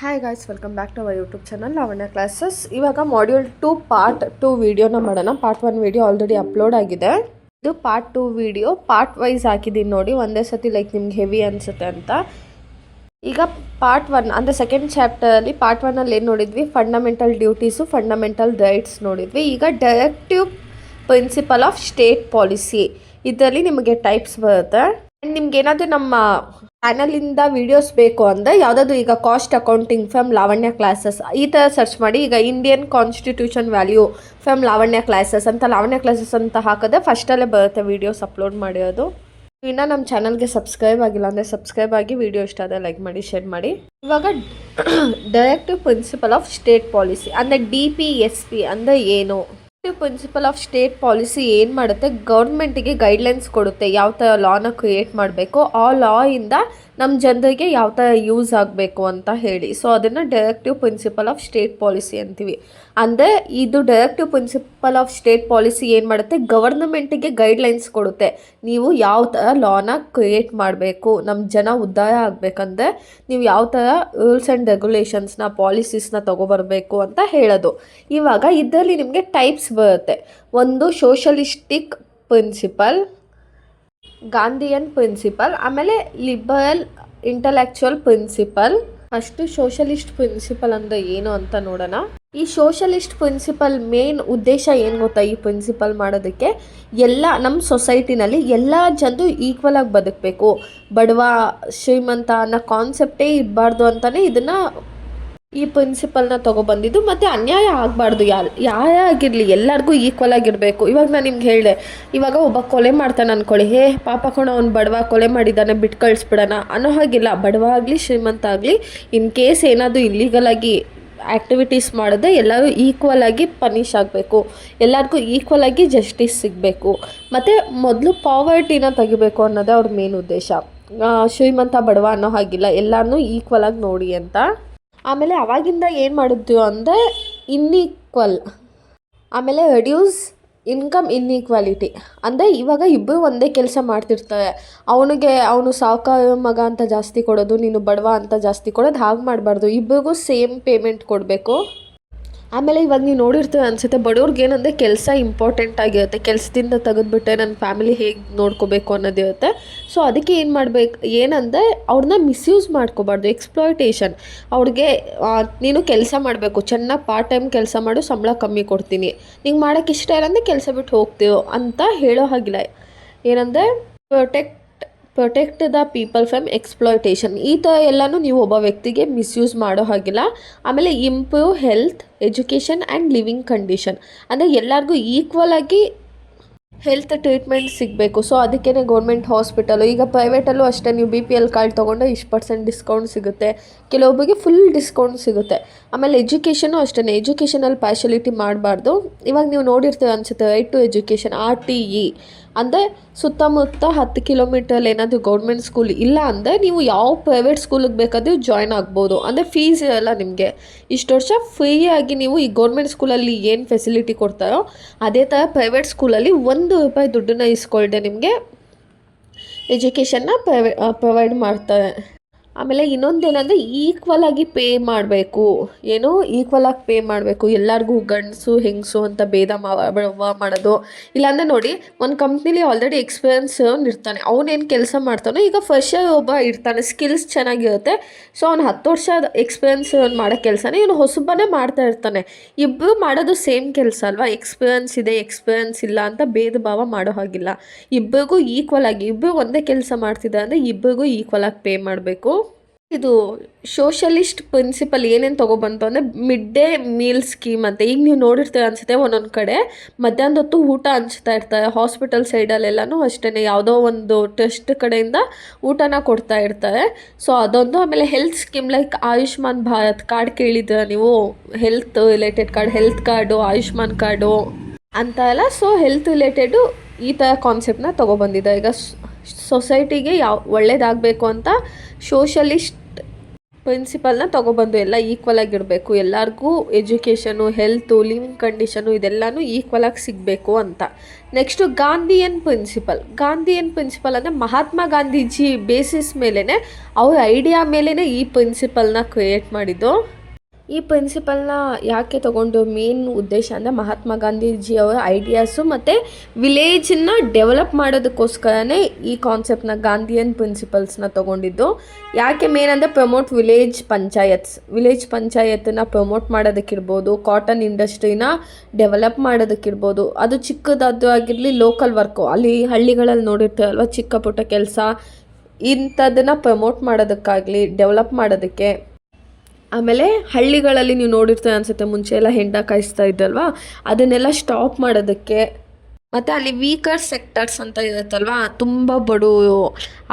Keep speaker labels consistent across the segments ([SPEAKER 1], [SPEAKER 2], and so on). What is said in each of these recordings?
[SPEAKER 1] Hi guys, welcome back to our YouTube channel Lavanya classes. ಇವಾಗ module 2 part 2 ವಿಡಿಯೋನ ಮಾಡೋಣ. Part 1 video already upload ಆಗಿದೆ. ಇದು ಪಾರ್ಟ್ 2 ವಿಡಿಯೋ ಪಾರ್ಟ್ ವೈಸ್ ಹಾಕಿದ್ದೀನಿ ನೋಡಿ, ಒಂದೇ ಸತಿ ಲೈಕ್ ನಿಮ್ಗೆ ಹೆವಿ ಅನಿಸುತ್ತೆ ಅಂತ. ಈಗ ಪಾರ್ಟ್ 1 ಅಂದರೆ ಸೆಕೆಂಡ್ ಚಾಪ್ಟರಲ್ಲಿ ಪಾರ್ಟ್ 1ಅಲ್ಲಿ ಏನು ನೋಡಿದ್ವಿ, ಫಂಡಮೆಂಟಲ್ ಡ್ಯೂಟೀಸು, ಫಂಡಮೆಂಟಲ್ ರೈಟ್ಸ್ ನೋಡಿದ್ವಿ. ಈಗ directive principle of state policy, ಇದರಲ್ಲಿ ನಿಮಗೆ ಟೈಪ್ಸ್ ಬರುತ್ತೆ. ಆ್ಯಂಡ್ ನಿಮ್ಗೆ ಏನಾದರೂ ನಮ್ಮ ಚಾನಲಿಂದ ವೀಡಿಯೋಸ್ ಬೇಕು ಅಂದರೆ ಯಾವುದಾದ್ರು ಈಗ cost accounting from Lavanya classes ಈ ಥರ ಸರ್ಚ್ ಮಾಡಿ. ಈಗ Indian constitution value from Lavanya classes ಅಂತ ಲಾವಣ್ಯ ಕ್ಲಾಸಸ್ ಅಂತ ಹಾಕಿದ್ರೆ ಫಸ್ಟಲ್ಲೇ ಬರುತ್ತೆ ವೀಡಿಯೋಸ್ ಅಪ್ಲೋಡ್ ಮಾಡಿರೋದು. ಇನ್ನೂ ನಮ್ಮ ಚಾನಲ್ಗೆ ಸಬ್ಸ್ಕ್ರೈಬ್ ಆಗಿಲ್ಲ ಅಂದರೆ ಸಬ್ಸ್ಕ್ರೈಬ್ ಆಗಿ, ವಿಡಿಯೋ ಇಷ್ಟ ಆದರೆ ಲೈಕ್ ಮಾಡಿ, ಶೇರ್ ಮಾಡಿ. ಇವಾಗ directive principle of state policy ಅಂದರೆ DPSP ಅಂದರೆ ಏನು? ಪ್ರಿನ್ಸಿಪಲ್ ಆಫ್ ಸ್ಟೇಟ್ ಪಾಲಿಸಿ ಏನು ಮಾಡುತ್ತೆ, ಗೌರ್ಮೆಂಟಿಗೆ ಗೈಡ್ಲೈನ್ಸ್ ಕೊಡುತ್ತೆ ಯಾವ ಥರ ಲಾನ ಕ್ರಿಯೇಟ್ ಮಾಡಬೇಕು, ಆ ಲಾ ಇಂದ ನಮ್ಮ ಜನರಿಗೆ ಯಾವ ಥರ ಯೂಸ್ ಆಗಬೇಕು ಅಂತ ಹೇಳಿ. ಸೊ ಅದನ್ನು directive principle of state policy ಅಂತೀವಿ. ಅಂದರೆ ಇದು directive principle of state policy ಏನು ಮಾಡುತ್ತೆ, ಗವರ್ನಮೆಂಟಿಗೆ ಗೈಡ್ಲೈನ್ಸ್ ಕೊಡುತ್ತೆ. ನೀವು ಯಾವ ಥರ ಲಾನ ಕ್ರಿಯೇಟ್ ಮಾಡಬೇಕು, ನಮ್ಮ ಜನ ಉದ್ಧಾರ ಆಗಬೇಕಂದ್ರೆ ನೀವು ಯಾವ ಥರ ರೂಲ್ಸ್ ಆ್ಯಂಡ್ ರೆಗ್ಯುಲೇಷನ್ಸ್ನ, ಪಾಲಿಸೀಸ್ನ ತೊಗೊಬರಬೇಕು ಅಂತ ಹೇಳೋದು. ಇವಾಗ ಇದರಲ್ಲಿ ನಿಮಗೆ ಟೈಪ್ಸ್ ಬರುತ್ತೆ. ಒಂದು ಸೋಷಲಿಸ್ಟಿಕ್ ಪ್ರಿನ್ಸಿಪಲ್, ಗಾಂಧಿಯನ್ ಪ್ರಿನ್ಸಿಪಲ್, ಆಮೇಲೆ liberal intellectual principle. First socialist principle ಅಂದರೆ ಏನು ಅಂತ ನೋಡೋಣ. ಈ ಸೋಷಲಿಸ್ಟ್ ಪ್ರಿನ್ಸಿಪಲ್ ಮೇನ್ ಉದ್ದೇಶ ಏನು ಗೊತ್ತಾ, ಈ ಪ್ರಿನ್ಸಿಪಲ್ ಮಾಡೋದಕ್ಕೆ ಎಲ್ಲ ನಮ್ಮ ಸೊಸೈಟಿನಲ್ಲಿ ಎಲ್ಲ ಜನರು ಈಕ್ವಲ್ ಆಗಿ ಬದುಕಬೇಕು, ಬಡವ ಶ್ರೀಮಂತ ಅನ್ನೋ ಕಾನ್ಸೆಪ್ಟೇ ಇರಬಾರ್ದು ಅಂತಲೇ ಇದನ್ನು ಈ ಪ್ರಿನ್ಸಿಪಲ್ನ ತೊಗೊಬಂದಿದ್ದು. ಮತ್ತು ಅನ್ಯಾಯ ಆಗಬಾರ್ದು, ಯಾರೇ ಆಗಿರಲಿ ಎಲ್ಲರಿಗೂ ಈಕ್ವಲ್ ಆಗಿರಬೇಕು. ಇವಾಗ ನಾನು ನಿಮ್ಗೆ ಹೇಳಿದೆ, ಇವಾಗ ಒಬ್ಬ ಕೊಲೆ ಮಾಡ್ತಾನೆ ಅಂದ್ಕೊಳ್ಳಿ, ಪಾಪ ಕಣ ಅವ್ನು ಬಡವ ಕೊಲೆ ಮಾಡಿದ್ದಾನೆ ಬಿಟ್ಟು ಕಳಿಸ್ಬಿಡೋಣ ಅನ್ನೋ ಹಾಗಿಲ್ಲ. ಬಡವ ಆಗಲಿ ಶ್ರೀಮಂತ ಆಗಲಿ, ಇನ್ ಕೇಸ್ ಏನಾದರೂ ಇಲ್ಲೀಗಲಾಗಿ ಆ್ಯಕ್ಟಿವಿಟೀಸ್ ಮಾಡಿದ್ರೆ ಎಲ್ಲರೂ ಈಕ್ವಲ್ ಆಗಿ ಪನಿಷ್ ಆಗಬೇಕು, ಎಲ್ಲರಿಗೂ ಈಕ್ವಲ್ ಆಗಿ ಜಸ್ಟಿಸ್ ಸಿಗಬೇಕು. ಮತ್ತು ಮೊದಲು ಪಾವರ್ಟಿನ ತೆಗಿಬೇಕು ಅನ್ನೋದೇ ಅವ್ರ ಮೇನ್ ಉದ್ದೇಶ. ಶ್ರೀಮಂತ ಬಡವ ಅನ್ನೋ ಹಾಗಿಲ್ಲ, ಎಲ್ಲರನ್ನೂ ಈಕ್ವಲ್ ಆಗಿ ನೋಡಿ ಅಂತ. ಆಮೇಲೆ ಅವಾಗಿಂದ ಏನು ಮಾಡಿದ್ವಿ ಅಂದರೆ ಇನ್ಈಕ್ವಲ್, ಆಮೇಲೆ ರೆಡ್ಯೂಸ್ ಇನ್ಕಮ್ ಇನ್ಈಕ್ವಾಲಿಟಿ. ಅಂದರೆ ಇವಾಗ ಇಬ್ಬರು ಒಂದೇ ಕೆಲಸ ಮಾಡ್ತಿರ್ತಾರೆ, ಅವನು ಸಾವುಕಾರ ಮಗ ಅಂತ ಜಾಸ್ತಿ ಕೊಡೋದು, ನೀನು ಬಡವ ಅಂತ ಜಾಸ್ತಿ ಕೊಡೋದು, ಹಾಗೆ ಮಾಡಬಾರ್ದು. ಇಬ್ಬರಿಗೂ ಸೇಮ್ ಪೇಮೆಂಟ್ ಕೊಡಬೇಕು. ಆಮೇಲೆ ಇವಾಗ ನೀವು ನೋಡಿರ್ತೀವಿ ಅನಿಸುತ್ತೆ, ಬಡವ್ರಿಗೆ ಏನಂದರೆ ಕೆಲಸ ಇಂಪಾರ್ಟೆಂಟ್ ಆಗಿರುತ್ತೆ, ಕೆಲಸದಿಂದ ತೆಗೆದುಬಿಟ್ಟೆ ನನ್ನ ಫ್ಯಾಮಿಲಿ ಹೇಗೆ ನೋಡ್ಕೋಬೇಕು ಅನ್ನೋದಿರುತ್ತೆ. ಸೊ ಅದಕ್ಕೆ ಏನು ಮಾಡಬೇಕು, ಏನಂದರೆ ಅವ್ರನ್ನ ಮಿಸ್ಯೂಸ್ ಮಾಡ್ಕೋಬಾರ್ದು, ಎಕ್ಸ್ಪ್ಲಾಯ್ಟೇಷನ್. ಅವ್ರಿಗೆ ನೀನು ಕೆಲಸ ಮಾಡಬೇಕು, ಚೆನ್ನಾಗಿ ಪಾರ್ಟ್ ಟೈಮ್ ಕೆಲಸ ಮಾಡು, ಸಂಬಳ ಕಮ್ಮಿ ಕೊಡ್ತೀನಿ, ನಿಂಗೆ ಮಾಡೋಕ್ಕೆ ಇಷ್ಟ ಇಲ್ಲ ಅಂದರೆ ಕೆಲಸ ಬಿಟ್ಟು ಹೋಗ್ತೀವೋ ಅಂತ ಹೇಳೋ ಹಾಗಿಲ್ಲ. ಏನಂದರೆ protect the people from exploitation. ಈ ಥರ ಎಲ್ಲನೂ ನೀವು ಒಬ್ಬ ವ್ಯಕ್ತಿಗೆ ಮಿಸ್ಯೂಸ್ ಮಾಡೋ ಹಾಗಿಲ್ಲ. ಆಮೇಲೆ improve health, education and living condition. ಅಂದರೆ ಎಲ್ಲರಿಗೂ ಈಕ್ವಲ್ ಆಗಿ ಹೆಲ್ತ್ ಟ್ರೀಟ್ಮೆಂಟ್ ಸಿಗಬೇಕು. ಸೊ ಅದಕ್ಕೇ ಗೌರ್ಮೆಂಟ್ ಹಾಸ್ಪಿಟಲು, ಈಗ ಪ್ರೈವೇಟಲ್ಲೂ ಅಷ್ಟೇ, ನೀವು BPL ಕಾರ್ಡ್ ತೊಗೊಂಡು ಇಷ್ಟು % ಡಿಸ್ಕೌಂಟ್ ಸಿಗುತ್ತೆ, ಕೆಲವೊಬ್ಬರಿಗೆ ಫುಲ್ ಡಿಸ್ಕೌಂಟ್ ಸಿಗುತ್ತೆ. ಆಮೇಲೆ ಎಜುಕೇಷನು ಅಷ್ಟೇ, ಎಜುಕೇಷನಲ್ಲಿ ಪಾರ್ಶಲಿಟಿ ಮಾಡಬಾರ್ದು. ಇವಾಗ ನೀವು ನೋಡಿರ್ತೀವಿ ಅನಿಸುತ್ತೆ, ರೈಟ್ ಟು ಎಜುಕೇಷನ್ RTE ಅಂದರೆ ಸುತ್ತಮುತ್ತ 10 ಕಿಲೋಮೀಟ್ರಲ್ಲಿ ಏನಾದರೂ ಗೌರ್ಮೆಂಟ್ ಸ್ಕೂಲ್ ಇಲ್ಲ ಅಂದರೆ ನೀವು ಯಾವ ಪ್ರೈವೇಟ್ ಸ್ಕೂಲಿಗೆ ಬೇಕಾದರೂ ಜಾಯ್ನ್ ಆಗ್ಬೋದು. ಅಂದರೆ ಫೀಸ್ ಇರಲ್ಲ ನಿಮಗೆ. ಇಷ್ಟು ವರ್ಷ ಫ್ರೀಯಾಗಿ ನೀವು ಈ ಗೌರ್ಮೆಂಟ್ ಸ್ಕೂಲಲ್ಲಿ ಏನು ಫೆಸಿಲಿಟಿ ಕೊಡ್ತಾರೋ ಅದೇ ಥರ ಪ್ರೈವೇಟ್ ಸ್ಕೂಲಲ್ಲಿ ₹1 ದುಡ್ಡನ್ನ ಇಸ್ಕೊಳ್ದೆ ನಿಮಗೆ ಎಜುಕೇಷನ್ನ ಪ್ರೊವೈಡ್ ಮಾಡ್ತಾರೆ. ಆಮೇಲೆ ಇನ್ನೊಂದೇನೆಂದರೆ ಈಕ್ವಲ್ ಆಗಿ ಪೇ ಮಾಡಬೇಕು. ಏನೋ ಈಕ್ವಲ್ ಆಗಿ ಪೇ ಮಾಡಬೇಕು, ಎಲ್ಲರಿಗೂ ಗಂಡಸು ಹೆಂಗಸು ಅಂತ ಭೇದ ಮಾಡೋದು. ಇಲ್ಲಾಂದರೆ ನೋಡಿ, ಒಂದು ಕಂಪ್ನಿಲಿ ಆಲ್ರೆಡಿ ಎಕ್ಸ್ಪೀರಿಯನ್ಸ್ ಇರ್ತಾನೆ, ಅವನೇನು ಕೆಲಸ ಮಾಡ್ತಾನೋ, ಈಗ ಫ್ರೆಶರ್ ಒಬ್ಬ ಇರ್ತಾನೆ, ಸ್ಕಿಲ್ಸ್ ಚೆನ್ನಾಗಿರುತ್ತೆ, ಸೊ ಅವ್ನು 10 ವರ್ಷ ಎಕ್ಸ್ಪೀರಿಯನ್ಸ್ ಮಾಡೋ ಕೆಲಸನೇ ಇವನು ಹೊಸಬನೇ ಮಾಡ್ತಾ ಇರ್ತಾನೆ. ಇಬ್ಬರು ಮಾಡೋದು ಸೇಮ್ ಕೆಲಸ ಅಲ್ವಾ, ಎಕ್ಸ್ಪೀರಿಯನ್ಸ್ ಇದೆ ಎಕ್ಸ್ಪೀರಿಯನ್ಸ್ ಇಲ್ಲ ಅಂತ ಭೇದ ಭಾವ ಮಾಡೋ ಹಾಗಿಲ್ಲ. ಇಬ್ಬರಿಗೂ ಈಕ್ವಲ್ ಆಗಿ, ಇಬ್ಬರು ಒಂದೇ ಕೆಲಸ ಮಾಡ್ತಿದ್ದಾರೆ ಅಂದರೆ ಇಬ್ಬರಿಗೂ ಈಕ್ವಲ್ ಆಗಿ ಪೇ ಮಾಡಬೇಕು. ಇದು ಸೋಷಲಿಸ್ಟ್ ಪ್ರಿನ್ಸಿಪಲ್ ಏನೇನು ತೊಗೊಬಂತು ಅಂದರೆ ಮಿಡ್ ಡೇ ಮೀಲ್ ಸ್ಕೀಮ್ ಅಂತ. ಈಗ ನೀವು ನೋಡಿರ್ತೀರ ಅನಿಸುತ್ತೆ, ಒಂದೊಂದು ಕಡೆ ಮಧ್ಯಾಹ್ನದ ಹೊತ್ತು ಊಟ ಹಂಚ್ತಾ ಇರ್ತಾರೆ, ಹಾಸ್ಪಿಟಲ್ ಸೈಡಲ್ಲೆಲ್ಲನೂ ಅಷ್ಟೇ, ಯಾವುದೋ ಒಂದು ಟ್ರಸ್ಟ್ ಕಡೆಯಿಂದ ಊಟನ ಕೊಡ್ತಾ ಇರ್ತಾರೆ. ಸೊ ಅದೊಂದು. ಆಮೇಲೆ health scheme like Ayushman Bharat card ಕೇಳಿದ್ರೆ ನೀವು, health related card, health card, Ayushman card ಅಂತ ಎಲ್ಲ. ಸೊ ಹೆಲ್ತ್ ರಿಲೇಟೆಡು ಈ ಥರ ಕಾನ್ಸೆಪ್ಟನ್ನ ತೊಗೊಬಂದಿದೆ. ಈಗ ಸೊಸೈಟಿಗೆ ಒಳ್ಳೇದಾಗಬೇಕು ಅಂತ ಸೋಷಲಿಸ್ಟ್ ಪ್ರಿನ್ಸಿಪಲ್ನ ತೊಗೊಬಂದು ಎಲ್ಲ ಈಕ್ವಲ್ ಆಗಿರಬೇಕು, ಎಲ್ಲರಿಗೂ ಎಜುಕೇಷನು, ಹೆಲ್ತು, ಲಿವಿಂಗ್ ಕಂಡೀಷನು ಇದೆಲ್ಲನೂ ಈಕ್ವಲಾಗಿ ಸಿಗಬೇಕು ಅಂತ. ನೆಕ್ಸ್ಟು ಗಾಂಧಿಯನ್ ಪ್ರಿನ್ಸಿಪಲ್ ಅಂದರೆ ಮಹಾತ್ಮ ಗಾಂಧೀಜಿ ಬೇಸಿಸ್ ಮೇಲೇ, ಅವ್ರ ಐಡಿಯಾ ಮೇಲೇ ಈ ಪ್ರಿನ್ಸಿಪಲ್ನ ಕ್ರಿಯೇಟ್ ಮಾಡಿದ್ದು. ಈ ಪ್ರಿನ್ಸಿಪಲ್ನ ಯಾಕೆ ತೊಗೊಂಡು ಮೇನ್ ಉದ್ದೇಶ ಅಂದರೆ ಮಹಾತ್ಮ ಗಾಂಧೀಜಿಯವರ ಐಡಿಯಾಸು ಮತ್ತು ವಿಲೇಜನ್ನ ಡೆವಲಪ್ ಮಾಡೋದಕ್ಕೋಸ್ಕರನೇ ಈ ಕಾನ್ಸೆಪ್ಟ್ನ ಗಾಂಧಿಯನ್ ಪ್ರಿನ್ಸಿಪಲ್ಸ್ನ ತೊಗೊಂಡಿದ್ದು. ಯಾಕೆ ಮೇನ್ ಅಂದರೆ ಪ್ರಮೋಟ್ ವಿಲೇಜ್ ಪಂಚಾಯತ್ನ ಪ್ರಮೋಟ್ ಮಾಡೋದಕ್ಕಿರ್ಬೋದು, ಕಾಟನ್ ಇಂಡಸ್ಟ್ರಿನ ಡೆವಲಪ್ ಮಾಡೋದಕ್ಕಿರ್ಬೋದು, ಅದು ಚಿಕ್ಕದಾದ್ದು ಆಗಿರಲಿ, ಲೋಕಲ್ ವರ್ಕು ಅಲ್ಲಿ ಹಳ್ಳಿಗಳಲ್ಲಿ ನೋಡಿರ್ತೀರಲ್ವ ಚಿಕ್ಕ ಪುಟ್ಟ ಕೆಲಸ, ಇಂಥದ್ದನ್ನು ಪ್ರಮೋಟ್ ಮಾಡೋದಕ್ಕಾಗಲಿ, ಡೆವಲಪ್ ಮಾಡೋದಕ್ಕೆ. ಆಮೇಲೆ ಹಳ್ಳಿಗಳಲ್ಲಿ ನೀವು ನೋಡಿರ್ತೀರ ಅನಿಸುತ್ತೆ, ಮುಂಚೆ ಎಲ್ಲ ಹೆಂಡ ಕಾಯಿಸ್ತಾ ಇದ್ದಲ್ವ, ಅದನ್ನೆಲ್ಲ ಸ್ಟಾಪ್ ಮಾಡೋದಕ್ಕೆ. ಮತ್ತು ಅಲ್ಲಿ ವೀಕರ್ ಸೆಕ್ಟರ್ಸ್ ಅಂತ ಇರುತ್ತಲ್ವ, ತುಂಬ ಬಡವರು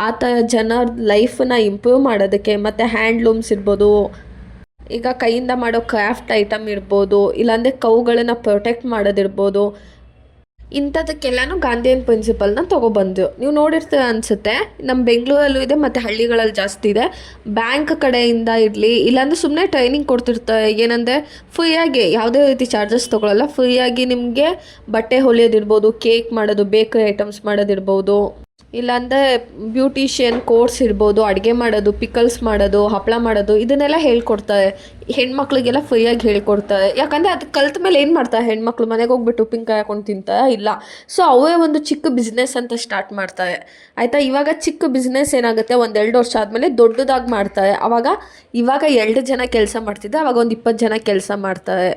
[SPEAKER 1] ಆ ಥರ ಜನರ ಲೈಫನ್ನ ಇಂಪ್ರೂವ್ ಮಾಡೋದಕ್ಕೆ. ಮತ್ತು ಹ್ಯಾಂಡ್ಲೂಮ್ಸ್ ಇರ್ಬೋದು, ಈಗ ಕೈಯಿಂದ ಮಾಡೋ ಕ್ರಾಫ್ಟ್ ಐಟಮ್ ಇರ್ಬೋದು, ಇಲ್ಲಾಂದರೆ ಕೌಗಳನ್ನು ಪ್ರೊಟೆಕ್ಟ್ ಮಾಡೋದಿರ್ಬೋದು, ಇಂಥದಕ್ಕೆಲ್ಲನೂ ಗಾಂಧಿಯನ್ ಪ್ರಿನ್ಸಿಪಲ್ನ ತೊಗೊಬಂದರು. ನೀವು ನೋಡಿರ್ತೀರ ಅನಿಸುತ್ತೆ, ನಮ್ಮ ಬೆಂಗಳೂರಲ್ಲೂ ಇದೆ ಮತ್ತು ಹಳ್ಳಿಗಳಲ್ಲಿ ಜಾಸ್ತಿ ಇದೆ. ಬ್ಯಾಂಕ್ ಕಡೆಯಿಂದ ಇರಲಿ, ಇಲ್ಲಾಂದರೆ ಸುಮ್ಮನೆ ಟ್ರೈನಿಂಗ್ ಕೊಡ್ತಿರ್ತಾರೆ. ಏನಂದರೆ ಫ್ರೀಯಾಗಿ, ಯಾವುದೇ ರೀತಿ ಚಾರ್ಜಸ್ ತೊಗೊಳ್ಳಲ್ಲ, ಫ್ರೀಯಾಗಿ ನಿಮಗೆ ಬಟ್ಟೆ ಹೊಲಿಯೋದಿರ್ಬೋದು, ಕೇಕ್ ಮಾಡೋದು, ಬೇಕರಿ ಐಟಮ್ಸ್ ಮಾಡೋದಿರ್ಬೋದು, ಇಲ್ಲಾಂದರೆ ಬ್ಯೂಟಿಷಿಯನ್ ಕೋರ್ಸ್ ಇರ್ಬೋದು, ಅಡುಗೆ ಮಾಡೋದು, ಪಿಕಲ್ಸ್ ಮಾಡೋದು, ಹಪ್ಪಳ ಮಾಡೋದು, ಇದನ್ನೆಲ್ಲ ಹೇಳ್ಕೊಡ್ತಾರೆ. ಹೆಣ್ಮಕ್ಳಿಗೆಲ್ಲ ಫ್ರೀಯಾಗಿ ಹೇಳ್ಕೊಡ್ತಾರೆ. ಯಾಕಂದರೆ ಅದು ಕಲ್ತ ಮೇಲೆ ಏನು ಮಾಡ್ತಾರೆ ಹೆಣ್ಮಕ್ಳು, ಮನೆಗೆ ಹೋಗ್ಬಿಟ್ಟು ಉಪ್ಪಿನಕಾಯಿ ಹಾಕೊಂಡು ತಿಂತಾರೆ ಇಲ್ಲ. ಸೊ ಅವೇ ಒಂದು ಚಿಕ್ಕ ಬಿಸ್ನೆಸ್ ಅಂತ ಸ್ಟಾರ್ಟ್ ಮಾಡ್ತಾರೆ, ಆಯಿತಾ. ಇವಾಗ ಚಿಕ್ಕ ಬಿಸ್ನೆಸ್ ಏನಾಗುತ್ತೆ, 1-2 ವರ್ಷ ಆದಮೇಲೆ ದೊಡ್ಡದಾಗಿ ಮಾಡ್ತಾರೆ. ಇವಾಗ 2 ಜನ ಕೆಲಸ ಮಾಡ್ತಿದ್ದೆ, ಅವಾಗ ಒಂದು 20 ಜನ ಕೆಲಸ ಮಾಡ್ತಾರೆ.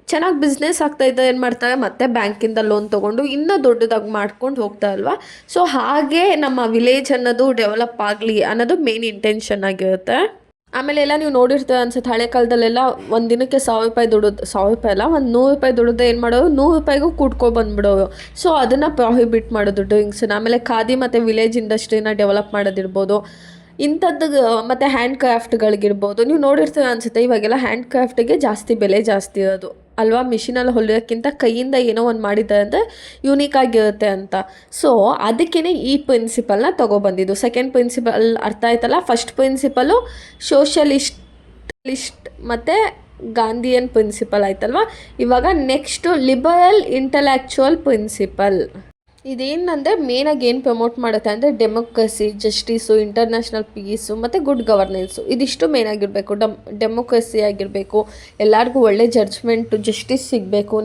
[SPEAKER 1] ಚೆನ್ನಾಗಿ ಬಿಸ್ನೆಸ್ ಆಗ್ತಾಯಿದ್ದ ಏನು ಮಾಡ್ತಾರೆ, ಮತ್ತೆ ಬ್ಯಾಂಕಿಂದ ಲೋನ್ ತೊಗೊಂಡು ಇನ್ನೂ ದೊಡ್ಡದಾಗಿ ಮಾಡ್ಕೊಂಡು ಹೋಗ್ತಾರಲ್ವ. ಸೊ ಹಾಗೆ ನಮ್ಮ ವಿಲೇಜ್ ಅನ್ನೋದು ಡೆವಲಪ್ ಆಗಲಿ ಅನ್ನೋದು ಮೇನ್ ಇಂಟೆನ್ಷನ್ ಆಗಿರುತ್ತೆ. ಆಮೇಲೆ ಎಲ್ಲ ನೀವು ನೋಡಿರ್ತೀರ ಅನ್ಸುತ್ತೆ, ಹಳೆ ಕಾಲದಲ್ಲೆಲ್ಲ ಒಂದು ದಿನಕ್ಕೆ 1,000 ರೂಪಾಯಿ ದುಡಿದು, 1,000 ರೂಪಾಯಿ ಅಲ್ಲ, ಒಂದು 100 ರೂಪಾಯಿ ದುಡಿದ್ರೆ ಏನು ಮಾಡೋರು, 100 ರೂಪಾಯಿಗೂ ಕೂಡ್ಕೊಬಂದ್ಬಿಡೋರು. ಸೊ ಅದನ್ನು ಪ್ರಾಹಿಬಿಟ್ ಮಾಡೋದು ಡ್ರಿಂಕ್ಸನ್ನ. ಆಮೇಲೆ ಖಾದಿ ಮತ್ತು ವಿಲೇಜ್ ಇಂಡಸ್ಟ್ರಿನ ಡೆವಲಪ್ ಮಾಡೋದಿರ್ಬೋದು, ಇಂಥದ್ದು. ಮತ್ತು ಹ್ಯಾಂಡ್ ಕ್ರಾಫ್ಟ್ಗಳಿಗಿರ್ಬೋದು, ನೀವು ನೋಡಿರ್ತೀರ ಅನಿಸುತ್ತೆ, ಇವಾಗೆಲ್ಲ ಹ್ಯಾಂಡ್ ಕ್ರಾಫ್ಟಿಗೆ ಜಾಸ್ತಿ ಇರೋದು ಅಲ್ವಾ. ಮಿಷಿನಲ್ಲಿ ಹೊಲಿಯೋಕ್ಕಿಂತ ಕೈಯಿಂದ ಏನೋ ಒಂದು ಮಾಡಿದ್ದಾರೆ ಅಂದರೆ ಯೂನಿಕ್ ಆಗಿರುತ್ತೆ ಅಂತ. ಸೊ ಅದಕ್ಕೇ ಈ ಪ್ರಿನ್ಸಿಪಲ್ನ ತೊಗೊಬಂದಿದ್ದು. ಸೆಕೆಂಡ್ ಪ್ರಿನ್ಸಿಪಲ್ ಅರ್ಥ ಆಯ್ತಲ್ಲ. ಫಸ್ಟ್ ಪ್ರಿನ್ಸಿಪಲು ಸೋಷಲಿಸ್ಟ್ ಮತ್ತು ಗಾಂಧಿಯನ್ ಪ್ರಿನ್ಸಿಪಲ್ ಆಯ್ತಲ್ವ. ಇವಾಗ ನೆಕ್ಸ್ಟು ಲಿಬರಲ್ ಇಂಟಲೆಕ್ಚುವಲ್ ಪ್ರಿನ್ಸಿಪಲ್. ಇದೇನಂದರೆ ಮೇನಾಗಿ ಏನು ಪ್ರಮೋಟ್ ಮಾಡುತ್ತೆ ಅಂದರೆ ಡೆಮೋಕ್ರಸಿ, ಜಸ್ಟಿಸು, ಇಂಟರ್ನ್ಯಾಷನಲ್ ಪೀಸು ಮತ್ತು ಗುಡ್ ಗವರ್ನೆನ್ಸು, ಇದಿಷ್ಟು ಮೇನಾಗಿರಬೇಕು. ಡೆಮೋಕ್ರಸಿ ಆಗಿರಬೇಕು, ಎಲ್ಲರಿಗೂ ಒಳ್ಳೆ ಜಡ್ಜ್ಮೆಂಟು, ಜಸ್ಟಿಸ್ ಸಿಗಬೇಕು,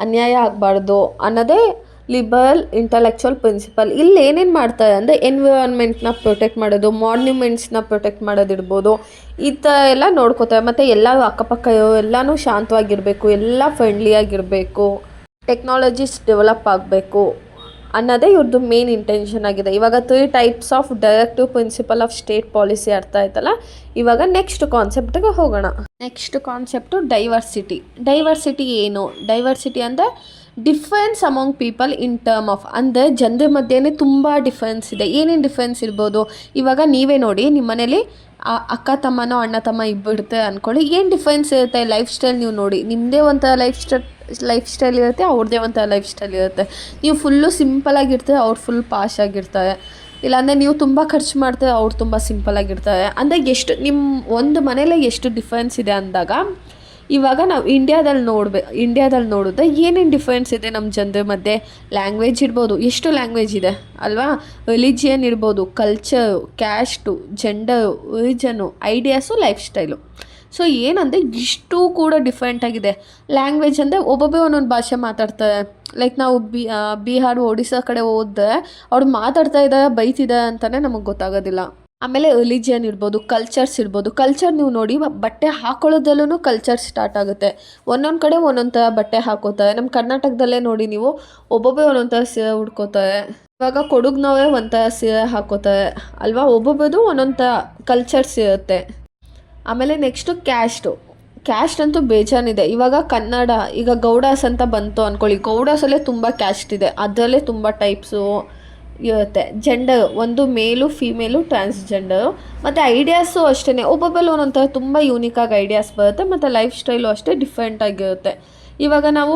[SPEAKER 1] ಅನ್ಯಾಯ ಆಗಬಾರ್ದು ಅನ್ನೋದೇ ಲಿಬರಲ್ ಇಂಟಲೆಕ್ಚುವಲ್ ಪ್ರಿನ್ಸಿಪಲ್. ಇಲ್ಲಿ ಏನೇನು ಮಾಡ್ತಾರೆ ಅಂದರೆ ಎನ್ವಿರಾನ್ಮೆಂಟ್ನ ಪ್ರೊಟೆಕ್ಟ್ ಮಾಡೋದು, ಮಾನ್ಯುಮೆಂಟ್ಸ್ನ ಪ್ರೊಟೆಕ್ಟ್ ಮಾಡೋದಿರ್ಬೋದು, ಈ ಥರ ಎಲ್ಲ ನೋಡ್ಕೋತಾರೆ. ಮತ್ತು ಎಲ್ಲರೂ ಅಕ್ಕಪಕ್ಕ ಎಲ್ಲನೂ ಶಾಂತವಾಗಿರಬೇಕು, ಎಲ್ಲ ಫ್ರೆಂಡ್ಲಿಯಾಗಿರಬೇಕು, ಟೆಕ್ನಾಲಜೀಸ್ ಡೆವಲಪ್ ಆಗಬೇಕು ಅನ್ನೋದೇ ಇವ್ರದ್ದು ಮೇನ್ ಇಂಟೆನ್ಷನ್ ಆಗಿದೆ. ಇವಾಗ 3 types of directive principle of state policy ಅರ್ಥ ಆಯ್ತಲ್ಲ. ಇವಾಗ ನೆಕ್ಸ್ಟ್ ಕಾನ್ಸೆಪ್ಟಿಗೆ ಹೋಗೋಣ. ನೆಕ್ಸ್ಟ್ ಕಾನ್ಸೆಪ್ಟು ಡೈವರ್ಸಿಟಿ ಏನು? ಡೈವರ್ಸಿಟಿ ಅಂದರೆ difference among people in term of, ಅಂದರೆ ಜನರ ಮಧ್ಯೆ ತುಂಬ ಡಿಫ್ರೆನ್ಸ್ ಇದೆ. ಏನೇನು ಡಿಫ್ರೆನ್ಸ್ ಇರ್ಬೋದು, ಇವಾಗ ನೀವೇ ನೋಡಿ, ನಿಮ್ಮ ಮನೇಲಿ ಅಕ್ಕ ತಮ್ಮನೋ ಅಣ್ಣ ತಮ್ಮ ಇಬ್ಬಿರುತ್ತೆ ಅಂದ್ಕೊಳ್ಳಿ, ಏನು ಡಿಫ್ರೆನ್ಸ್ ಇರುತ್ತೆ ಲೈಫ್ ಸ್ಟೈಲ್. ನೀವು ನೋಡಿ, ನಿಮ್ಮದೇ ಒಂಥರ ಲೈಫ್ ಸ್ಟೈಲ್ ಇರುತ್ತೆ, ಅವ್ರದ್ದೇ ಒಂಥರ ಲೈಫ್ ಸ್ಟೈಲ್ ಇರುತ್ತೆ. ನೀವು ಫುಲ್ಲು ಸಿಂಪಲಾಗಿರ್ತಾರೆ, ಅವ್ರು ಫುಲ್ ಪಾಶ್ ಆಗಿರ್ತಾರೆ. ಇಲ್ಲಾಂದರೆ ನೀವು ತುಂಬ ಖರ್ಚು ಮಾಡ್ತಾರೆ, ಅವ್ರು ತುಂಬ ಸಿಂಪಲಾಗಿರ್ತಾರೆ. ಅಂದರೆ ಎಷ್ಟು ನಿಮ್ಮ ಒಂದು ಮನೇಲಿ ಎಷ್ಟು ಡಿಫ್ರೆನ್ಸ್ ಇದೆ ಅಂದಾಗ, ಇವಾಗ ನಾವು ಇಂಡಿಯಾದಲ್ಲಿ ನೋಡಿದ್ರೆ ಏನೇನು ಡಿಫ್ರೆನ್ಸ್ ಇದೆ ನಮ್ಮ ಜನರ ಮಧ್ಯೆ. ಲ್ಯಾಂಗ್ವೇಜ್ ಇರ್ಬೋದು, ಎಷ್ಟು ಲ್ಯಾಂಗ್ವೇಜ್ ಇದೆ ಅಲ್ವಾ. ರಿಲಿಜಿಯನ್ ಇರ್ಬೋದು, culture, caste, gender, religion, ideas, life style. So ಏನಂದರೆ ಇಷ್ಟು ಕೂಡ ಡಿಫ್ರೆಂಟ್ ಆಗಿದೆ. ಲ್ಯಾಂಗ್ವೇಜ್ ಅಂದರೆ ಒಬ್ಬೊಬ್ಬರೇ ಒಂದೊಂದು ಭಾಷೆ ಮಾತಾಡ್ತಾರೆ. ಲೈಕ್ ನಾವು ಬಿಹಾರ್, ಒಡಿಸ್ಸಾ ಕಡೆ ಹೋದ್ರೆ ಅವ್ರು ಮಾತಾಡ್ತಾ ಇದ್ದಾರೆ, ಬೈತಿದ್ದಾರೆ ಅಂತಲೇ ನಮಗೆ ಗೊತ್ತಾಗೋದಿಲ್ಲ. ಆಮೇಲೆ ರಿಲಿಜಿಯನ್ ಇರ್ಬೋದು, ಕಲ್ಚರ್ಸ್ ಇರ್ಬೋದು. ಕಲ್ಚರ್ ನೀವು ನೋಡಿ, ಬಟ್ಟೆ ಹಾಕೊಳ್ಳೋದಲ್ಲೂ ಕಲ್ಚರ್ ಸ್ಟಾರ್ಟ್ ಆಗುತ್ತೆ. ಒಂದೊಂದು ಕಡೆ ಒಂದೊಂದು ಥರ ಬಟ್ಟೆ ಹಾಕೋತಾರೆ. ನಮ್ಮ ಕರ್ನಾಟಕದಲ್ಲೇ ನೋಡಿ ನೀವು, ಒಬ್ಬೊಬ್ಬರೇ ಒಂದೊಂದು ಥರ ಸೀರೆ ಉಡ್ಕೋತಾರೆ. ಇವಾಗ ಕೊಡಗಿನವರೇ ಒಂಥರ ಸೀರೆ ಹಾಕೋತಾರೆ ಅಲ್ವಾ. ಒಬ್ಬೊಬ್ಬರದು ಒಂದೊಂದು ಥರ ಕಲ್ಚರ್ಸ್ ಇರುತ್ತೆ. ಆಮೇಲೆ ನೆಕ್ಸ್ಟು ಕ್ಯಾಸ್ಟ್ ಅಂತೂ ಬೇಜಾನಿದೆ. ಇವಾಗ ಕನ್ನಡ, ಈಗ ಗೌಡಾಸ್ ಅಂತ ಬಂತು ಅಂದ್ಕೊಳ್ಳಿ, ಗೌಡಾಸಲ್ಲೇ ತುಂಬ ಕ್ಯಾಸ್ಟ್ ಇದೆ, ಅದರಲ್ಲೇ ತುಂಬ ಟೈಪ್ಸು ಇರುತ್ತೆ. ಜೆಂಡರ್ ಒಂದು ಮೇಲು, ಫೀಮೇಲು, ಟ್ರಾನ್ಸ್ಜೆಂಡರು. ಮತ್ತು ಐಡಿಯಾಸು ಅಷ್ಟೇ, ಒಬ್ಬೊಬ್ಬಲ್ಲಿ ಒಂದೊಂಥರ ತುಂಬ ಯೂನಿಕಾಗಿ ಐಡಿಯಾಸ್ ಬರುತ್ತೆ. ಮತ್ತು ಲೈಫ್ ಸ್ಟೈಲು ಅಷ್ಟೇ ಡಿಫ್ರೆಂಟಾಗಿರುತ್ತೆ. ಇವಾಗ ನಾವು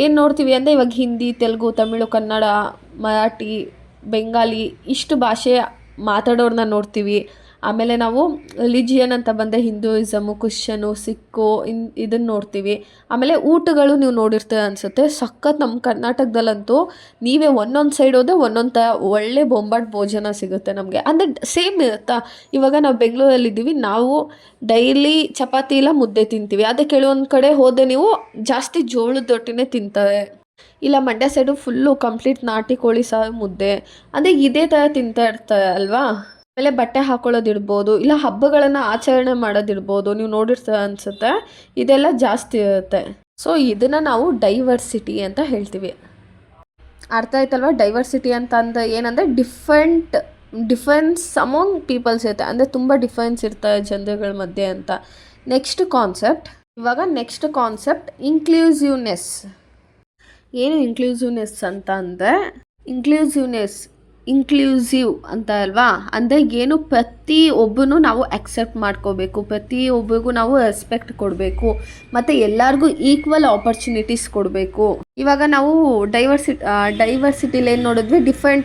[SPEAKER 1] ಏನು ನೋಡ್ತೀವಿ ಅಂದರೆ, ಇವಾಗ ಹಿಂದಿ, ತೆಲುಗು, ತಮಿಳು, ಕನ್ನಡ, ಮರಾಠಿ, ಬೆಂಗಾಲಿ ಇಷ್ಟು ಭಾಷೆ ಮಾತಾಡೋರನ್ನ ನೋಡ್ತೀವಿ. ಆಮೇಲೆ ನಾವು ರಿಲಿಜಿಯನ್ ಅಂತ ಬಂದರೆ ಹಿಂದೂಯಿಸಮು, ಕ್ರಿಶ್ಚನು, ಸಿಕ್ಕು ಇದನ್ನು ನೋಡ್ತೀವಿ. ಆಮೇಲೆ ಊಟಗಳು ನೀವು ನೋಡಿರ್ತೀರ ಅನಿಸುತ್ತೆ, ಸಖತ್ ನಮ್ಮ ಕರ್ನಾಟಕದಲ್ಲಂತೂ ನೀವೇ ಒಂದೊಂದು ಸೈಡ್ ಹೋದರೆ ಒಂದೊಂದು ಒಳ್ಳೆ ಬೊಂಬಾಟ್ ಭೋಜನ ಸಿಗುತ್ತೆ ನಮಗೆ. ಅಂದರೆ ಸೇಮ್ ಇರುತ್ತಾ, ಇವಾಗ ನಾವು ಬೆಂಗಳೂರಲ್ಲಿದ್ದೀವಿ, ನಾವು ಡೈಲಿ ಚಪಾತಿ ಇಲ್ಲ ಮುದ್ದೆ ತಿಂತೀವಿ. ಅದೇ ಕೆಲವೊಂದು ಕಡೆ ಹೋದರೆ ನೀವು ಜಾಸ್ತಿ ಜೋಳದ ರೊಟ್ಟಿನೇ ತಿಂತಾರೆ. ಇಲ್ಲ ಮಂಡ್ಯ ಸೈಡು ಫುಲ್ಲು ಕಂಪ್ಲೀಟ್ ನಾಟಿ ಕೋಳಿ ಸಾರು ಮುದ್ದೆ, ಅಂದರೆ ಇದೇ ಥರ ತಿಂತಾ ಇರ್ತಾರೆ ಅಲ್ವಾ. ಆಮೇಲೆ ಬಟ್ಟೆ ಹಾಕೊಳ್ಳೋದಿರ್ಬೋದು, ಇಲ್ಲ ಹಬ್ಬಗಳನ್ನು ಆಚರಣೆ ಮಾಡೋದಿರ್ಬೋದು, ನೀವು ನೋಡಿರ್ತೀರ ಅನಿಸುತ್ತೆ, ಇದೆಲ್ಲ ಜಾಸ್ತಿ ಇರುತ್ತೆ. ಸೊ ಇದನ್ನು ನಾವು ಡೈವರ್ಸಿಟಿ ಅಂತ ಹೇಳ್ತೀವಿ. ಅರ್ಥ ಆಯ್ತಲ್ವ? ಡೈವರ್ಸಿಟಿ ಅಂತ ಅಂದರೆ ಏನಂದರೆ ಡಿಫ್ರೆನ್ಸ್ ಅಮಾಂಗ್ ಪೀಪಲ್ಸ್ ಇರುತ್ತೆ, ಅಂದರೆ ತುಂಬ ಡಿಫ್ರೆನ್ಸ್ ಇರ್ತಾರೆ ಜನರುಗಳ ಮಧ್ಯೆ ಅಂತ. Next concept inclusiveness. ಏನು ಇನ್ಕ್ಲೂಸಿವ್ನೆಸ್ ಅಂತ ಅಂದರೆ ಇನ್ಕ್ಲೂಸಿವ್ ಅಂತ ಅಲ್ವಾ, ಅಂದರೆ ಏನು ಪ್ರತಿಯೊಬ್ಬನೂ ನಾವು ಅಕ್ಸೆಪ್ಟ್ ಮಾಡ್ಕೋಬೇಕು, ಪ್ರತಿಯೊಬ್ಬರಿಗೂ ನಾವು ರೆಸ್ಪೆಕ್ಟ್ ಕೊಡಬೇಕು, ಮತ್ತು ಎಲ್ಲರಿಗೂ ಈಕ್ವಲ್ ಆಪರ್ಚುನಿಟೀಸ್ ಕೊಡಬೇಕು. ಇವಾಗ ನಾವು ಡೈವರ್ಸಿಟಿಲಿ ಏನು ನೋಡಿದ್ವಿ,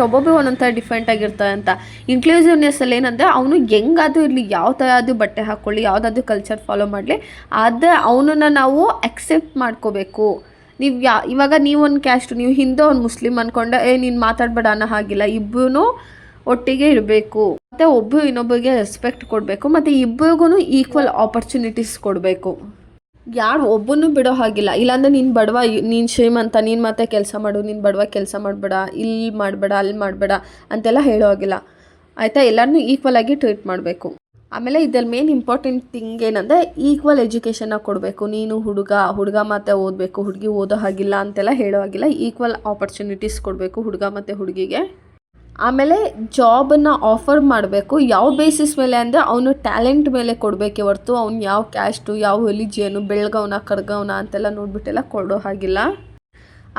[SPEAKER 1] ಒಬ್ಬೊಬ್ಬರು ಒಂದೊಂದು ಥರ ಡಿಫ್ರೆಂಟ್ ಆಗಿರ್ತಾರೆ ಅಂತ. ಇನ್ಕ್ಲೂಸಿವ್ನೆಸ್ಸಲ್ಲಿ ಏನಂದರೆ ಅವನು ಹೆಂಗಾದರೂ ಇರಲಿ, ಯಾವ ಥರ ಆದರೂ ಬಟ್ಟೆ ಹಾಕ್ಕೊಳ್ಳಿ, ಯಾವುದಾದ್ರೂ ಕಲ್ಚರ್ ಫಾಲೋ ಮಾಡಲಿ, ಆದರೆ ಅವನನ್ನು ನಾವು ಅಕ್ಸೆಪ್ಟ್ ಮಾಡ್ಕೋಬೇಕು. ಇವಾಗ ನೀವೊಂದು ಕ್ಯಾಸ್ಟು, ನೀವು ಹಿಂದೂ ಒಂದು ಮುಸ್ಲಿಮ್ ಅಂದ್ಕೊಂಡೆ ನೀನು ಮಾತಾಡಬೇಡ ಅನ್ನೋ ಹಾಗಿಲ್ಲ. ಇಬ್ಬರೂ ಒಟ್ಟಿಗೆ ಇರಬೇಕು, ಮತ್ತು ಒಬ್ಬರು ಇನ್ನೊಬ್ಬರಿಗೆ ರೆಸ್ಪೆಕ್ಟ್ ಕೊಡಬೇಕು, ಮತ್ತು ಇಬ್ಬರಿಗೂ ಈಕ್ವಲ್ ಆಪರ್ಚುನಿಟೀಸ್ ಕೊಡಬೇಕು. ಯಾರು ಒಬ್ಬನೂ ಬಿಡೋ ಹಾಗಿಲ್ಲ. ಇಲ್ಲಾಂದರೆ ನೀನು ಬಡವ, ನೀನು ಶ್ರೀಮಂತ, ನೀನು ಮತ್ತೆ ಕೆಲಸ ಮಾಡು, ನೀನು ಬಡವ ಕೆಲಸ ಮಾಡಬೇಡ, ಇಲ್ಲಿ ಮಾಡಬೇಡ, ಅಲ್ಲಿ ಮಾಡಬೇಡ ಅಂತೆಲ್ಲ ಹೇಳೋ ಹಾಗಿಲ್ಲ. ಆಯಿತಾ? ಎಲ್ಲರನ್ನೂ ಈಕ್ವಲ್ ಆಗಿ ಟ್ರೀಟ್ ಮಾಡಬೇಕು. ಆಮೇಲೆ ಇದ್ರಲ್ಲಿ ಮೇನ್ ಇಂಪಾರ್ಟೆಂಟ್ ಥಿಂಗ್ ಏನಂದರೆ ಈಕ್ವಲ್ ಎಜುಕೇಷನ್ನ ಕೊಡಬೇಕು. ನೀನು ಹುಡುಗ ಮಾತ್ರ ಓದಬೇಕು, ಹುಡುಗಿ ಓದೋ ಹಾಗಿಲ್ಲ ಅಂತೆಲ್ಲ ಹೇಳೋ ಹಾಗಿಲ್ಲ. ಈಕ್ವಲ್ ಆಪರ್ಚುನಿಟೀಸ್ ಕೊಡಬೇಕು ಹುಡುಗ ಮತ್ತು ಹುಡುಗಿಗೆ. ಆಮೇಲೆ ಜಾಬನ್ನು ಆಫರ್ ಮಾಡಬೇಕು. ಯಾವ ಬೇಸಿಸ್ ಮೇಲೆ ಅಂದರೆ ಅವನು ಟ್ಯಾಲೆಂಟ್ ಮೇಲೆ ಕೊಡಬೇಕೆ ಹೊರ್ತು ಅವ್ನು ಯಾವ ಕ್ಯಾಸ್ಟು, ಯಾವ ರಿಲಿಜಿಯನು, ಬೆಳಗವನ ಕರ್ಗವನ ಅಂತೆಲ್ಲ ನೋಡಿಬಿಟ್ಟೆಲ್ಲ ಕೊಡೋ ಹಾಗಿಲ್ಲ.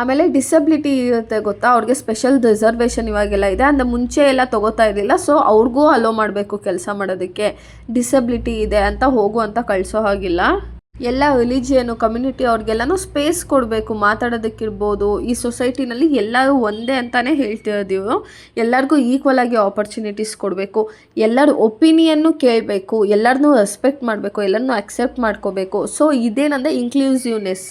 [SPEAKER 1] ಆಮೇಲೆ ಡಿಸಬಿಲಿಟಿ ಇರುತ್ತೆ ಗೊತ್ತಾ, ಅವ್ರಿಗೆ ಸ್ಪೆಷಲ್ ರಿಸರ್ವೇಷನ್ ಇವಾಗೆಲ್ಲ ಇದೆ, ಅಂದರೆ ಮುಂಚೆ ಎಲ್ಲ ತೊಗೋತಾ ಇರಲಿಲ್ಲ. ಸೊ ಅವ್ರಿಗೂ ಅಲೋ ಮಾಡಬೇಕು ಕೆಲಸ ಮಾಡೋದಕ್ಕೆ. ಡಿಸಬಿಲಿಟಿ ಇದೆ ಅಂತ ಅಂತ ಕಳಿಸೋ ಹಾಗಿಲ್ಲ. ಎಲ್ಲ ರಿಲಿಜಿಯನು ಕಮ್ಯುನಿಟಿ ಅವ್ರಿಗೆಲ್ಲನೂ ಸ್ಪೇಸ್ ಕೊಡಬೇಕು, ಮಾತಾಡೋದಕ್ಕಿರ್ಬೋದು. ಈ ಸೊಸೈಟಿನಲ್ಲಿ ಎಲ್ಲರೂ ಒಂದೇ ಅಂತಲೇ ಹೇಳ್ತಿರೋದು. ಎಲ್ಲರಿಗೂ ಈಕ್ವಲ್ ಆಗಿ ಆಪರ್ಚುನಿಟೀಸ್ ಕೊಡಬೇಕು, ಎಲ್ಲರ ಒಪಿನಿಯನ್ನು ಕೇಳಬೇಕು, ಎಲ್ಲರನ್ನೂ ರೆಸ್ಪೆಕ್ಟ್ ಮಾಡಬೇಕು, ಎಲ್ಲರನ್ನೂ ಅಕ್ಸೆಪ್ಟ್ ಮಾಡ್ಕೋಬೇಕು. ಸೊ ಇದೇನಂದರೆ ಇನ್ಕ್ಲೂಸಿವ್ನೆಸ್.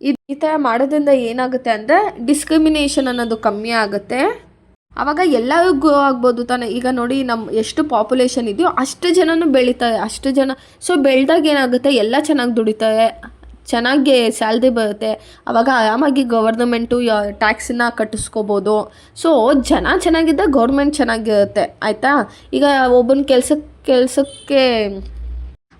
[SPEAKER 1] ಈ ಥರ ಮಾಡೋದ್ರಿಂದ ಏನಾಗುತ್ತೆ ಅಂದರೆ ಡಿಸ್ಕ್ರಿಮಿನೇಷನ್ ಅನ್ನೋದು ಕಮ್ಮಿ ಆಗುತ್ತೆ. ಆವಾಗ ಎಲ್ಲರಿಗೂ ಆಗ್ಬೋದು ತಾನೆ. ಈಗ ನೋಡಿ, ನಮ್ಮ ಎಷ್ಟು ಪಾಪ್ಯುಲೇಷನ್ ಇದೆಯೋ ಅಷ್ಟು ಜನನೂ ಬೆಳೀತಾರೆ, ಅಷ್ಟು ಜನ. ಸೊ ಬೆಳೆದಾಗ ಏನಾಗುತ್ತೆ, ಎಲ್ಲ ಚೆನ್ನಾಗಿ ದುಡಿತಾರೆ, ಚೆನ್ನಾಗಿ ಸ್ಯಾಲ್ರಿ ಬರುತ್ತೆ. ಆವಾಗ ಆರಾಮಾಗಿ ಗವರ್ನಮೆಂಟು ಟ್ಯಾಕ್ಸನ್ನ ಕಟ್ಟಿಸ್ಕೋಬೋದು. ಸೊ ಜನ ಚೆನ್ನಾಗಿದ್ದರೆ ಗೌರ್ಮೆಂಟ್ ಚೆನ್ನಾಗಿರುತ್ತೆ. ಆಯಿತಾ? ಈಗ ಒಬ್ಬನ ಕೆಲಸಕ್ಕೆ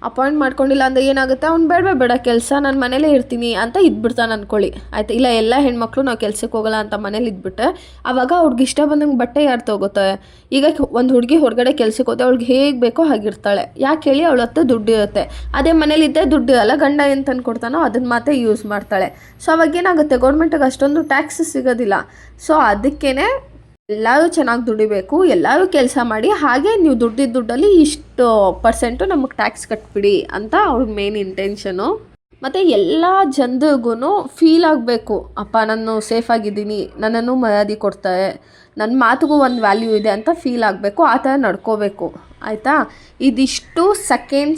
[SPEAKER 1] ಅಪಾಯಿಂಟ್ ಮಾಡ್ಕೊಂಡಿಲ್ಲ ಅಂದರೆ ಏನಾಗುತ್ತೆ, ಅವ್ನು ಬೇಡ ಕೆಲಸ, ನಾನು ಮನೇಲೇ ಇರ್ತೀನಿ ಅಂತ ಇದ್ಬಿಡ್ತಾನೆ ಅಂದ್ಕೊಳ್ಳಿ. ಆಯಿತಾ? ಇಲ್ಲ ಎಲ್ಲ ಹೆಣ್ಮಕ್ಳು ನಾವು ಕೆಲ್ಸಕ್ಕೆ ಹೋಗಲ್ಲ ಅಂತ ಮನೇಲಿ ಇದ್ಬಿಟ್ಟೆ, ಆವಾಗ ಅವ್ರಿಗೆ ಇಷ್ಟ ಬಂದಂಗೆ ಬಟ್ಟೆ ಯಾರು ತೊಗೋತಾರೆ? ಈಗ ಒಂದು ಹುಡುಗಿ ಹೊರಗಡೆ ಕೆಲ್ಸಕ್ಕೆ ಹೋದೆ, ಅವ್ಳಿಗೆ ಹೇಗೆ ಬೇಕೋ ಹಾಗಿರ್ತಾಳೆ. ಯಾಕೆ ಹೇಳಿ? ಅವಳ ಹತ್ರ ದುಡ್ಡು ಇರುತ್ತೆ. ಅದೇ ಮನೇಲಿದ್ದರೆ ದುಡ್ಡು ಇರಲ್ಲ, ಗಂಡ ಏನು ತಂದು ಕೊಡ್ತಾನೋ ಅದನ್ನು ಮಾತ್ರ ಯೂಸ್ ಮಾಡ್ತಾಳೆ. ಸೊ ಅವಾಗ ಏನಾಗುತ್ತೆ, ಗೌರ್ಮೆಂಟಿಗೆ ಅಷ್ಟೊಂದು ಟ್ಯಾಕ್ಸ್ ಸಿಗೋದಿಲ್ಲ. ಸೊ ಅದಕ್ಕೇ ಎಲ್ಲರೂ ಚೆನ್ನಾಗಿ ದುಡಿಬೇಕು, ಎಲ್ಲರೂ ಕೆಲಸ ಮಾಡಿ, ಹಾಗೆ ನೀವು ದುಡ್ಡಿದ್ದ ದುಡ್ಡಲ್ಲಿ ಇಷ್ಟು ಪರ್ಸೆಂಟು ನಮಗೆ ಟ್ಯಾಕ್ಸ್ ಕಟ್ಬಿಡಿ ಅಂತ ಅವ್ರಿಗೆ ಮೇನ್ ಇಂಟೆನ್ಷನು. ಮತ್ತು ಎಲ್ಲ ಜನರಿಗೂ ಫೀಲ್ ಆಗಬೇಕು, ಅಪ್ಪ ನಾನು ಸೇಫಾಗಿದ್ದೀನಿ, ನನ್ನನ್ನು ಮರ್ಯಾದೆ ಕೊಡ್ತಾರೆ, ನನ್ನ ಮಾತಿಗೂ ಒಂದು ವ್ಯಾಲ್ಯೂ ಇದೆ ಅಂತ ಫೀಲ್ ಆಗಬೇಕು. ಆ ಥರ ನಡ್ಕೋಬೇಕು. ಆಯಿತಾ? ಇದಿಷ್ಟು ಸೆಕೆಂಡ್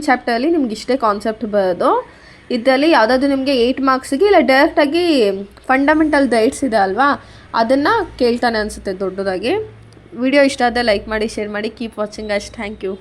[SPEAKER 1] ಚಾಪ್ಟರಲ್ಲಿ ನಿಮ್ಗೆ ಇಷ್ಟೇ ಕಾನ್ಸೆಪ್ಟ್ ಬರೋದು. ಇದರಲ್ಲಿ ಯಾವುದಾದ್ರೂ ನಿಮಗೆ 8 ಮಾರ್ಕ್ಸಿಗೆ ಇಲ್ಲ ಡೈರೆಕ್ಟಾಗಿ ಫಂಡಮೆಂಟಲ್ ರೈಟ್ಸ್ ಇದೆ ಅಲ್ವಾ, ಅದನ್ನು ಕೇಳ್ತಾನೆ ಅನಿಸುತ್ತೆ ದೊಡ್ಡದಾಗಿ. ವಿಡಿಯೋ ಇಷ್ಟ ಆದರೆ ಲೈಕ್ ಮಾಡಿ, ಶೇರ್ ಮಾಡಿ. ಕೀಪ್ ವಾಚಿಂಗ್ ಅಷ್ಟು. Thank you.